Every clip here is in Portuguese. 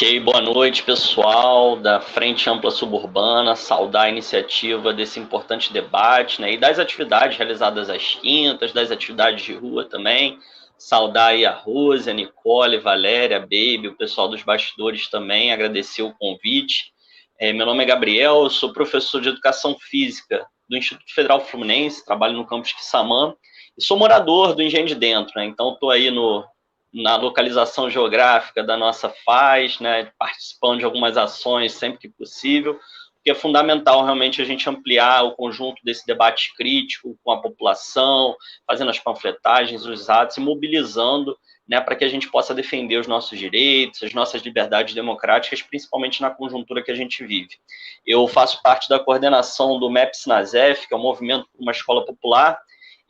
Ok, boa noite, pessoal da Frente Ampla Suburbana. Saudar a iniciativa desse importante debate, né, e das atividades realizadas às quintas, das atividades de rua também. Saudar aí a Rose, a Nicole, a Valéria, a Baby, o pessoal dos bastidores também, agradecer o convite. Meu nome é Gabriel, eu sou professor de Educação Física do Instituto Federal Fluminense, trabalho no campus Quissamã, e sou morador do Engenho de Dentro, né, então estou aí na localização geográfica da nossa FAS, né, participando de algumas ações sempre que possível, porque é fundamental realmente a gente ampliar o conjunto desse debate crítico com a população, fazendo as panfletagens, os atos e mobilizando, né, para que a gente possa defender os nossos direitos, as nossas liberdades democráticas, principalmente na conjuntura que a gente vive. Eu faço parte da coordenação do MEPS-NASEF, que é o Movimento por uma Escola Popular,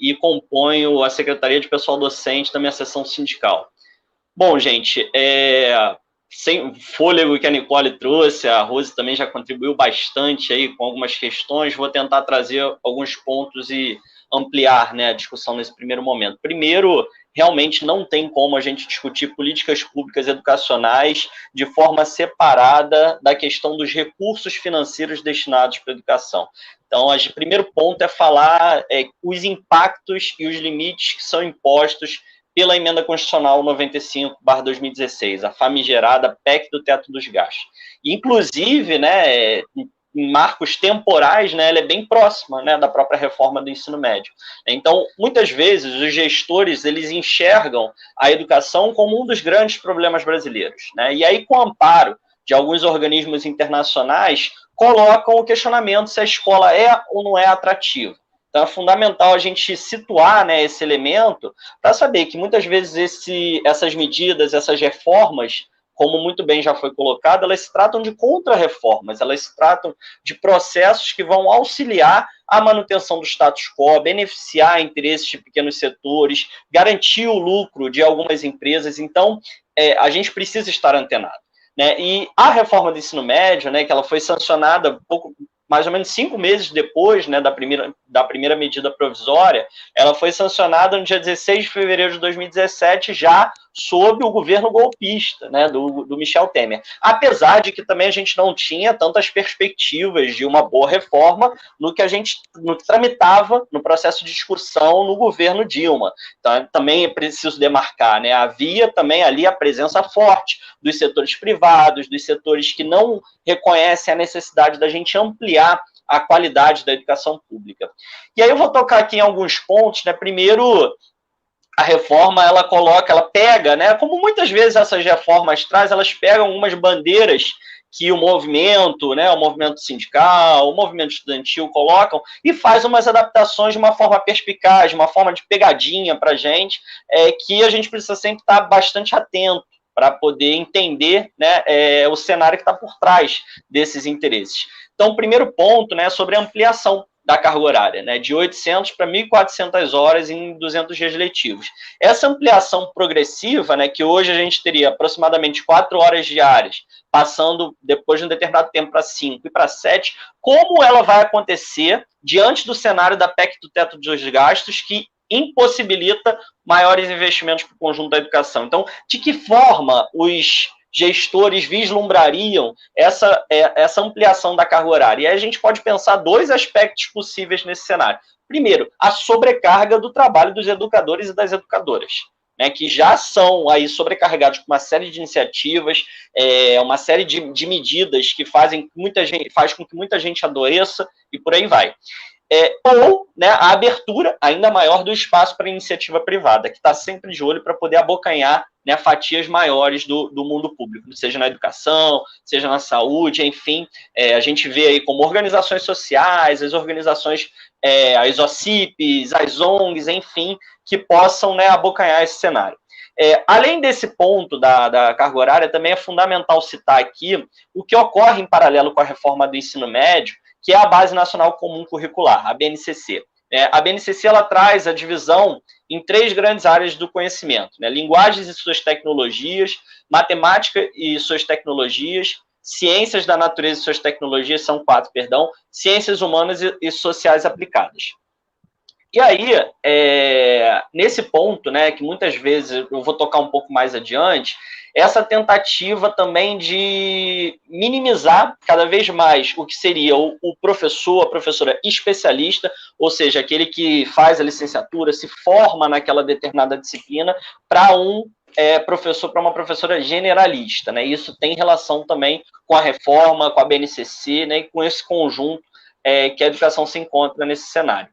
e componho a Secretaria de Pessoal Docente da minha seção sindical. Bom, gente, sem o fôlego que a Nicole trouxe, a Rose também já contribuiu bastante aí com algumas questões, vou tentar trazer alguns pontos e ampliar, né, a discussão nesse primeiro momento. Primeiro, realmente não tem como a gente discutir políticas públicas educacionais de forma separada da questão dos recursos financeiros destinados para a educação. Então, o primeiro ponto é falar os impactos e os limites que são impostos pela Emenda Constitucional 95/2016, a famigerada PEC do teto dos gastos. Inclusive, né, em marcos temporais, né, ela é bem próxima, né, da própria reforma do ensino médio. Então, muitas vezes, os gestores eles enxergam a educação como um dos grandes problemas brasileiros, né, e aí, com o amparo de alguns organismos internacionais, colocam o questionamento se a escola é ou não é atrativa. Então, é fundamental a gente situar, né, esse elemento para saber que muitas vezes essas medidas, essas reformas, como muito bem já foi colocado, elas se tratam de contra-reformas, elas se tratam de processos que vão auxiliar a manutenção do status quo, beneficiar interesses de pequenos setores, garantir o lucro de algumas empresas. Então, a gente precisa estar antenado. Né? E a reforma do ensino médio, né, que ela foi sancionada mais ou menos 5 meses depois, né, da primeira medida provisória, ela foi sancionada no dia 16 de fevereiro de 2017, já sob o governo golpista, né, do Michel Temer. Apesar de que também a gente não tinha tantas perspectivas de uma boa reforma no que tramitava no processo de discussão no governo Dilma. Então, também é preciso demarcar, né, havia também ali a presença forte dos setores privados, dos setores que não reconhecem a necessidade da gente ampliar a qualidade da educação pública. E aí eu vou tocar aqui em alguns pontos, né? Primeiro, a reforma, ela pega, né? Como muitas vezes essas reformas trazem, elas pegam algumas bandeiras que o movimento, né, o movimento sindical, o movimento estudantil colocam e faz umas adaptações de uma forma perspicaz, de uma forma de pegadinha para a gente, que a gente precisa sempre estar bastante atento para poder entender, né, o cenário que está por trás desses interesses. Então, o primeiro ponto, né, é sobre a ampliação da carga horária, né, de 800 para 1.400 horas em 200 dias letivos. Essa ampliação progressiva, né, que hoje a gente teria aproximadamente 4 horas diárias, passando depois de um determinado tempo para 5 e para 7, como ela vai acontecer diante do cenário da PEC do teto dos gastos, que impossibilita maiores investimentos para o conjunto da educação. Então, de que forma os gestores vislumbrariam essa ampliação da carga horária? E aí a gente pode pensar dois aspectos possíveis nesse cenário. Primeiro, a sobrecarga do trabalho dos educadores e das educadoras, né, que já são aí sobrecarregados com uma série de iniciativas, uma série de medidas que faz com que muita gente adoeça e por aí vai. Ou, né, a abertura ainda maior do espaço para a iniciativa privada, que está sempre de olho para poder abocanhar, né, fatias maiores do mundo público, seja na educação, seja na saúde, enfim, a gente vê aí como organizações sociais, as organizações, as OCIPs, as ONGs, enfim, que possam, né, abocanhar esse cenário. Além desse ponto da carga horária, também é fundamental citar aqui o que ocorre em paralelo com a reforma do ensino médio, que é a Base Nacional Comum Curricular, a BNCC. A BNCC ela traz a divisão em 3 grandes áreas do conhecimento, né? Linguagens e suas tecnologias, matemática e suas tecnologias, ciências da natureza e suas tecnologias, são 4, ciências humanas e sociais aplicadas. E aí, nesse ponto, né, que muitas vezes eu vou tocar um pouco mais adiante, essa tentativa também de minimizar cada vez mais o que seria o professor, a professora especialista, ou seja, aquele que faz a licenciatura, se forma naquela determinada disciplina, para professor, para uma professora generalista, né? Isso tem relação também com a reforma, com a BNCC, né, e com esse conjunto que a educação se encontra nesse cenário.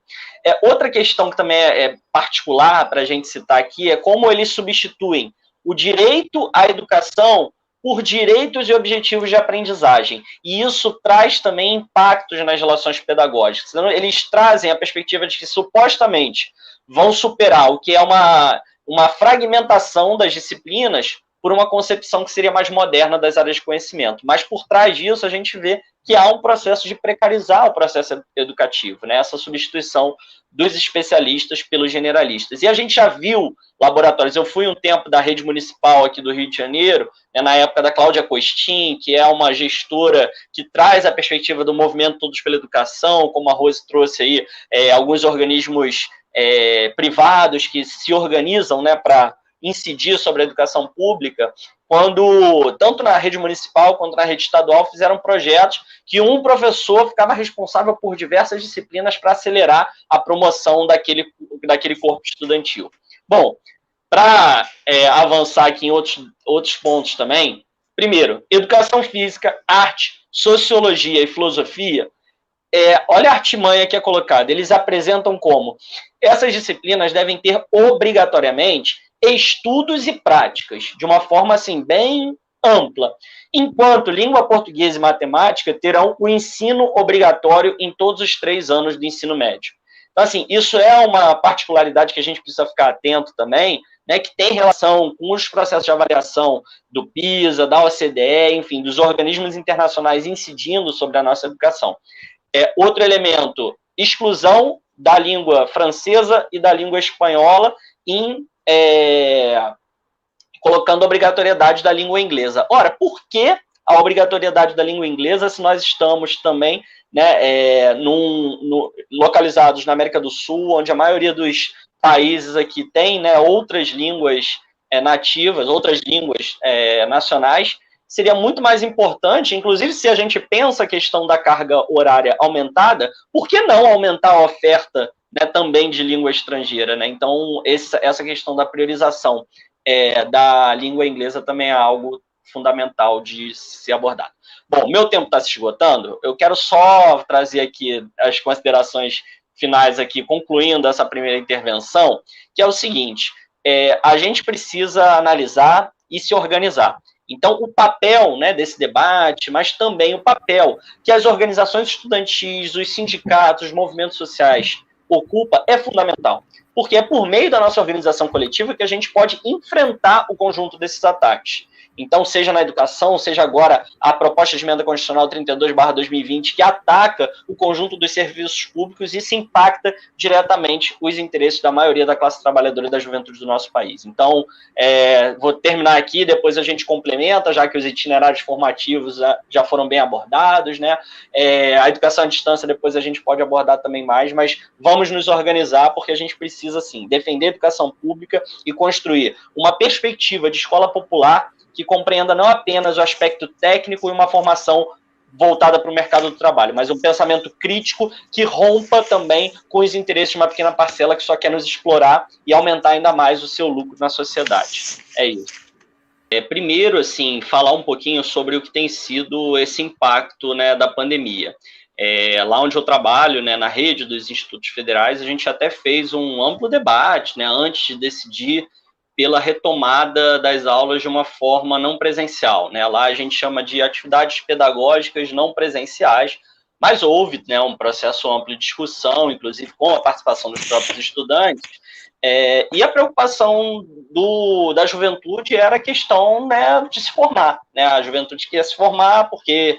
Outra questão que também é particular para a gente citar aqui é como eles substituem o direito à educação por direitos e objetivos de aprendizagem. E isso traz também impactos nas relações pedagógicas. Eles trazem a perspectiva de que, supostamente, vão superar o que é uma fragmentação das disciplinas por uma concepção que seria mais moderna das áreas de conhecimento. Mas, por trás disso, a gente vê que há um processo de precarizar o processo educativo, né? Essa substituição dos especialistas pelos generalistas. E a gente já viu laboratórios. Eu fui um tempo da rede municipal aqui do Rio de Janeiro, né, na época da Cláudia Costin, que é uma gestora que traz a perspectiva do movimento Todos pela Educação, como a Rose trouxe aí, alguns organismos privados que se organizam, né, para incidir sobre a educação pública, quando, tanto na rede municipal quanto na rede estadual, fizeram projetos que um professor ficava responsável por diversas disciplinas para acelerar a promoção daquele corpo estudantil. Bom, para avançar aqui em outros pontos também, primeiro, educação física, arte, sociologia e filosofia, olha a artimanha que é colocada. Eles apresentam como essas disciplinas devem ter obrigatoriamente estudos e práticas, de uma forma assim bem ampla, enquanto língua portuguesa e matemática terão o ensino obrigatório em todos os 3 anos do ensino médio. Então, assim, isso é uma particularidade que a gente precisa ficar atento também, né, que tem relação com os processos de avaliação do PISA, da OCDE, enfim, dos organismos internacionais incidindo sobre a nossa educação. Outro elemento, exclusão da língua francesa e da língua espanhola colocando a obrigatoriedade da língua inglesa. Ora, por que a obrigatoriedade da língua inglesa se nós estamos também, né, localizados na América do Sul, onde a maioria dos países aqui tem, né, outras línguas nativas, outras línguas nacionais? Seria muito mais importante, inclusive se a gente pensa a questão da carga horária aumentada, por que não aumentar a oferta, né, também de língua estrangeira, né? Então, essa questão da priorização da língua inglesa também é algo fundamental de ser abordado. Bom, meu tempo está se esgotando, eu quero só trazer aqui as considerações finais aqui, concluindo essa primeira intervenção, que é o seguinte, a gente precisa analisar e se organizar. Então, o papel, né, desse debate, mas também o papel que as organizações estudantis, os sindicatos, os movimentos sociais ocupam é fundamental, porque é por meio da nossa organização coletiva que a gente pode enfrentar o conjunto desses ataques. Então, seja na educação, seja agora a proposta de emenda constitucional 32/2020, que ataca o conjunto dos serviços públicos e isso impacta diretamente os interesses da maioria da classe trabalhadora e da juventude do nosso país. Então, vou terminar aqui, depois a gente complementa, já que os itinerários formativos já foram bem abordados, né? A educação à distância depois a gente pode abordar também mais, mas vamos nos organizar, porque a gente precisa, sim, defender a educação pública e construir uma perspectiva de escola popular que compreenda não apenas o aspecto técnico e uma formação voltada para o mercado do trabalho, mas um pensamento crítico que rompa também com os interesses de uma pequena parcela que só quer nos explorar e aumentar ainda mais o seu lucro na sociedade. É isso. Primeiro, assim, falar um pouquinho sobre o que tem sido esse impacto, né, da pandemia. Lá onde eu trabalho, né, na rede dos institutos federais, a gente até fez um amplo debate, né, antes de decidir pela retomada das aulas de uma forma não presencial, né? Lá a gente chama de atividades pedagógicas não presenciais, mas houve, né, um processo amplo de discussão, inclusive com a participação dos próprios estudantes, e a preocupação da juventude era a questão, né, de se formar, né? A juventude quer se formar porque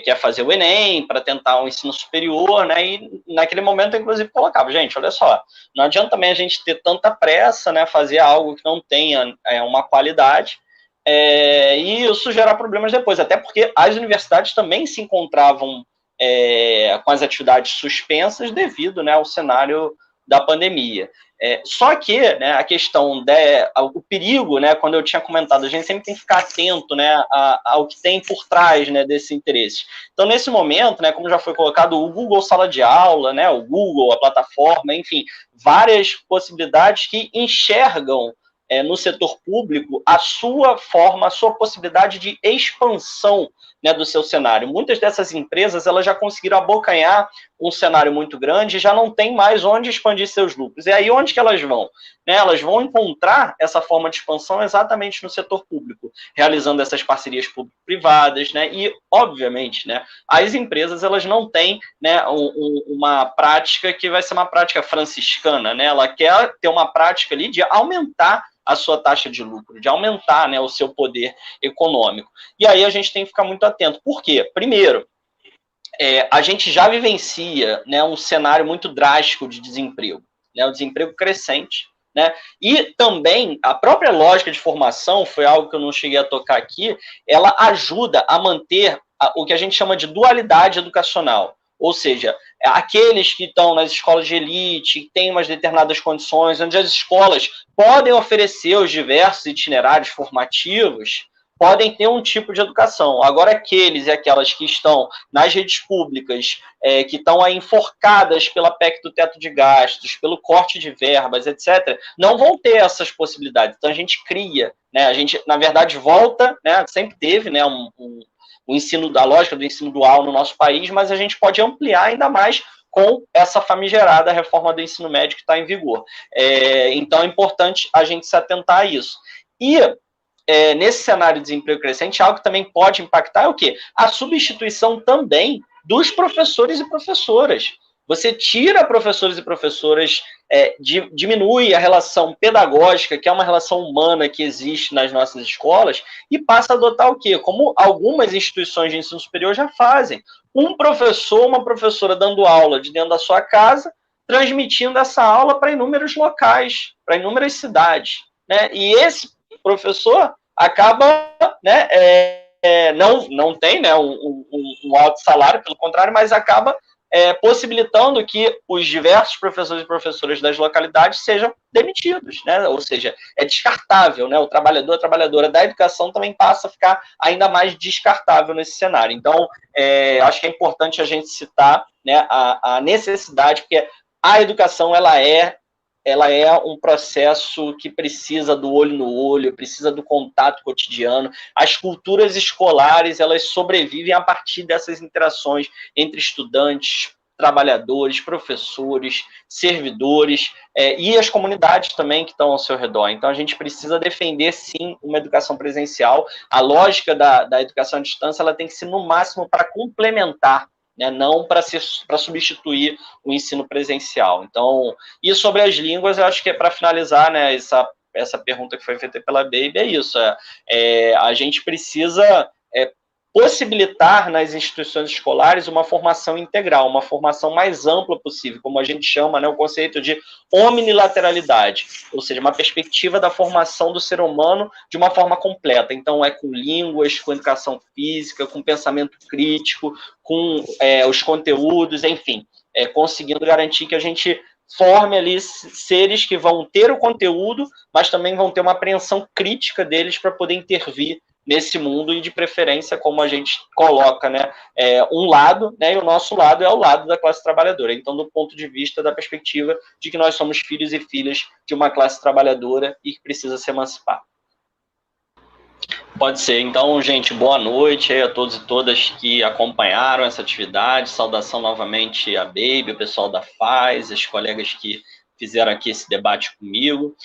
quer fazer o Enem para tentar um ensino superior, né? E naquele momento, eu, inclusive, colocava, gente, olha só, não adianta também a gente ter tanta pressa, né? Fazer algo que não tenha uma qualidade, e isso gerar problemas depois, até porque as universidades também se encontravam com as atividades suspensas devido, né, ao cenário da pandemia. Só que, né, a questão o perigo, né, quando eu tinha comentado, a gente sempre tem que ficar atento, né, ao que tem por trás, né, desse interesse. Então, nesse momento, né, como já foi colocado, o Google Sala de Aula, né, o Google, a plataforma, enfim, várias possibilidades que enxergam no setor público a sua forma, a sua possibilidade de expansão, né, do seu cenário. Muitas dessas empresas elas já conseguiram abocanhar um cenário muito grande e já não tem mais onde expandir seus lucros. E aí onde que elas vão? Né, elas vão encontrar essa forma de expansão exatamente no setor público, realizando essas parcerias público-privadas, né, e, obviamente, né, as empresas elas não têm, né, uma prática que vai ser uma prática franciscana, né, ela quer ter uma prática ali de aumentar a sua taxa de lucro, de aumentar, né, o seu poder econômico. E aí a gente tem que ficar muito atento. Por quê? Primeiro, a gente já vivencia, né, um cenário muito drástico de desemprego, né, o desemprego crescente, né, e também a própria lógica de formação, foi algo que eu não cheguei a tocar aqui, ela ajuda a manter o que a gente chama de dualidade educacional, ou seja, aqueles que estão nas escolas de elite, que têm umas determinadas condições, onde as escolas podem oferecer os diversos itinerários formativos, podem ter um tipo de educação. Agora, aqueles e aquelas que estão nas redes públicas, que estão aí enforcadas pela PEC do teto de gastos, pelo corte de verbas, etc., não vão ter essas possibilidades. Então, a gente cria, né? A gente, na verdade, volta, né? Sempre teve, né, o ensino, da lógica do ensino dual no nosso país, mas a gente pode ampliar ainda mais com essa famigerada reforma do ensino médio que está em vigor. Então, é importante a gente se atentar a isso. E nesse cenário de desemprego crescente, algo que também pode impactar é o quê? A substituição também dos professores e professoras. Você tira professores e professoras, diminui a relação pedagógica, que é uma relação humana que existe nas nossas escolas, e passa a adotar o quê? Como algumas instituições de ensino superior já fazem. Um professor, uma professora dando aula de dentro da sua casa, transmitindo essa aula para inúmeros locais, para inúmeras cidades. Né? E esse professor acaba, né, não tem, né, um alto salário, pelo contrário, mas acaba possibilitando que os diversos professores e professoras das localidades sejam demitidos, né? Ou seja, é descartável, né? O trabalhador, a trabalhadora da educação também passa a ficar ainda mais descartável nesse cenário. Então, acho que é importante a gente citar, né, a necessidade, porque a educação ela é um processo que precisa do olho no olho, precisa do contato cotidiano. As culturas escolares, elas sobrevivem a partir dessas interações entre estudantes, trabalhadores, professores, servidores, e as comunidades também que estão ao seu redor. Então, a gente precisa defender, sim, uma educação presencial. A lógica da educação à distância, ela tem que ser, no máximo, para complementar, né, não para substituir o ensino presencial. Então, e sobre as línguas, eu acho que para finalizar, né, essa pergunta que foi feita pela Baby, é isso. A gente precisa possibilitar nas instituições escolares uma formação integral, uma formação mais ampla possível, como a gente chama, né, o conceito de omnilateralidade, ou seja, uma perspectiva da formação do ser humano de uma forma completa. Então, com línguas, com educação física, com pensamento crítico, com os conteúdos, enfim, conseguindo garantir que a gente forme ali seres que vão ter o conteúdo, mas também vão ter uma apreensão crítica deles para poder intervir nesse mundo, e de preferência, como a gente coloca, né, um lado, né, e o nosso lado é o lado da classe trabalhadora. Então, do ponto de vista da perspectiva de que nós somos filhos e filhas de uma classe trabalhadora e que precisa se emancipar. Pode ser. Então, gente, boa noite aí a todos e todas que acompanharam essa atividade. Saudação novamente a Baby, o pessoal da FAS, as colegas que fizeram aqui esse debate comigo.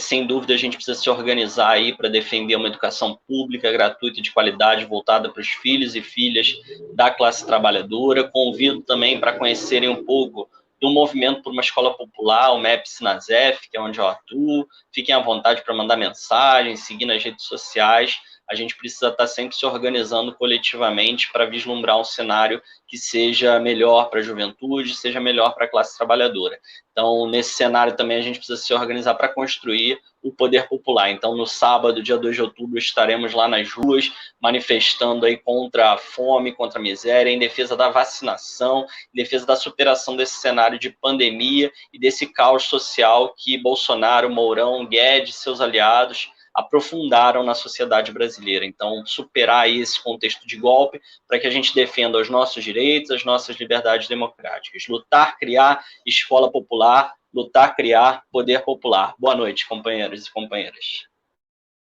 Sem dúvida, a gente precisa se organizar aí para defender uma educação pública, gratuita e de qualidade, voltada para os filhos e filhas da classe trabalhadora. Convido também para conhecerem um pouco do movimento por uma escola popular, o MEP Sinasef, que é onde eu atuo. Fiquem à vontade para mandar mensagem, seguir nas redes sociais. a gente precisa estar sempre se organizando coletivamente para vislumbrar um cenário que seja melhor para a juventude, seja melhor para a classe trabalhadora. Então, nesse cenário também a gente precisa se organizar para construir o poder popular. Então, no sábado, dia 2 de outubro, estaremos lá nas ruas, manifestando aí contra a fome, contra a miséria, em defesa da vacinação, em defesa da superação desse cenário de pandemia e desse caos social que Bolsonaro, Mourão, Guedes e seus aliados aprofundaram na sociedade brasileira. Então, superar aí esse contexto de golpe para que a gente defenda os nossos direitos, as nossas liberdades democráticas. Lutar, criar escola popular, lutar, criar poder popular. Boa noite, companheiros e companheiras.